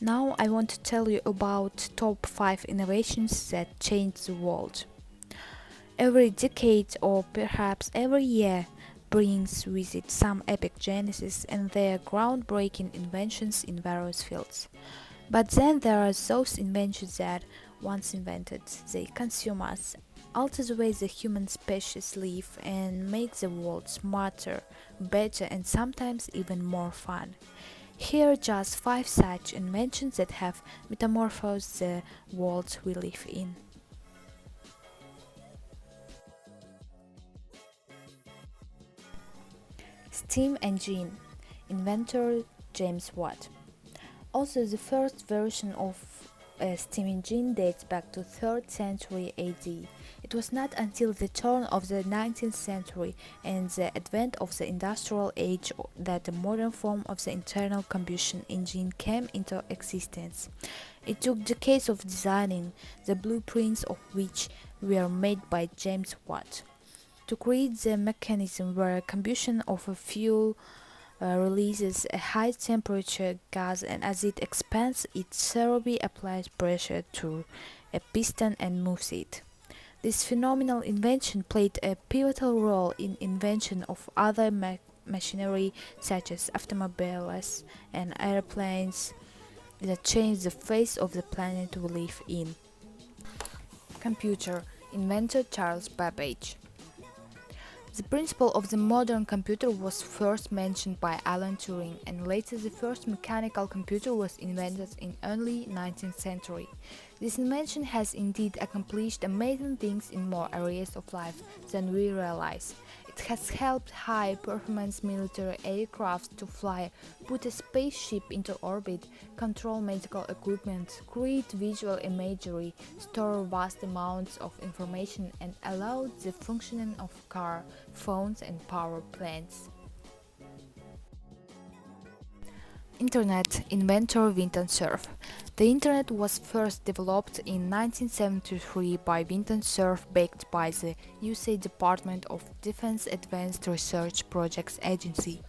Now I want to tell you about top 5 innovations that changed the world. Every decade or perhaps every year brings with it some epic geniuses and their groundbreaking inventions in various fields. But then there are those inventions that, once invented, they consume us, alter the way the human species live, and make the world smarter, better, and sometimes even more fun. Here are just 5 such inventions that have metamorphosed the world we live in. Steam engine. Inventor James Watt. Also, the first version of a steam engine dates back to 3rd century AD. It was not until the turn of the 19th century and the advent of the industrial age that a modern form of the internal combustion engine came into existence. It took decades of designing, the blueprints of which were made by James Watt, to create the mechanism where combustion of a fuel releases a high temperature gas, and as it expands it thoroughly applies pressure to a piston and moves it. This phenomenal invention played a pivotal role in invention of other machinery such as automobiles and airplanes that changed the face of the planet we live in. Computer. Inventor Charles Babbage. The principle of the modern computer was first mentioned by Alan Turing, and later the first mechanical computer was invented in early 19th century. This invention has indeed accomplished amazing things in more areas of life than we realize. It has helped high-performance military aircraft to fly, put a spaceship into orbit, control medical equipment, create visual imagery, store vast amounts of information, and allow the functioning of cars, phones, and power plants. Internet. Inventor Vinton Cerf. The Internet was first developed in 1973 by Vinton Cerf, backed by the USA Department of Defense Advanced Research Projects Agency.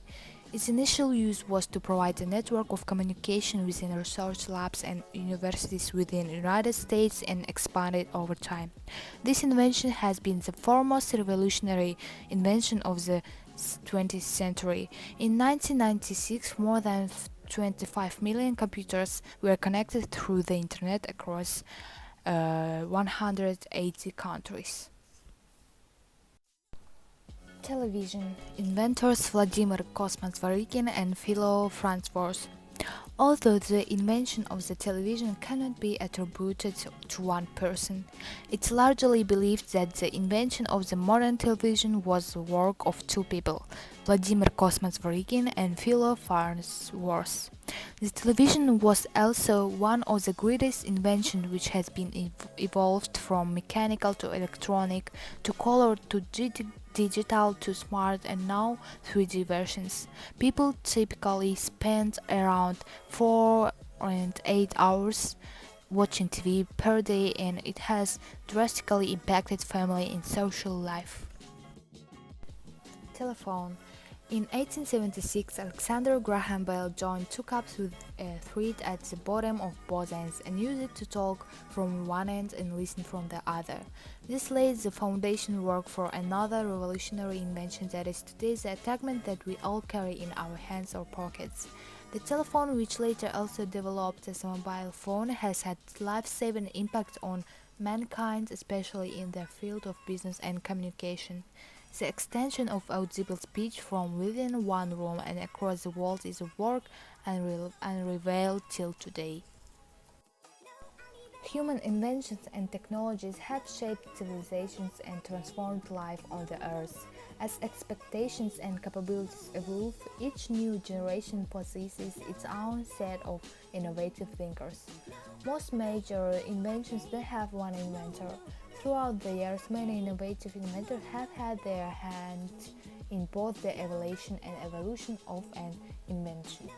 Its initial use was to provide a network of communication within research labs and universities within the United States, and expanded over time. This invention has been the foremost revolutionary invention of the 20th century. In 1996, more than 25 million computers were connected through the Internet across 180 countries. Television. Inventors Vladimir Kosmas-Zworykin and Philo Farnsworth. Although the invention of the television cannot be attributed to one person, it's largely believed that the invention of the modern television was the work of two people, Vladimir Kosmas-Zworykin and Philo Farnsworth. The television was also one of the greatest inventions which has been evolved from mechanical to electronic to color to digital to smart and now 3D versions. People typically spend around 4 and 8 hours watching TV per day, and it has drastically impacted family and social life. Telephone. In 1876, Alexander Graham Bell joined two cups with a thread at the bottom of both ends and used it to talk from one end and listen from the other. This laid the foundation work for another revolutionary invention that is today the attachment that we all carry in our hands or pockets. The telephone, which later also developed as a mobile phone, has had life-saving impact on mankind, especially in the field of business and communication. The extension of audible speech from within one room and across the world is a work unrevealed till today. Human inventions and technologies have shaped civilizations and transformed life on the earth. As expectations and capabilities evolve, each new generation possesses its own set of innovative thinkers. Most major inventions don't have one inventor. Throughout the years, many innovative inventors have had their hand in both the evaluation and evolution of an invention.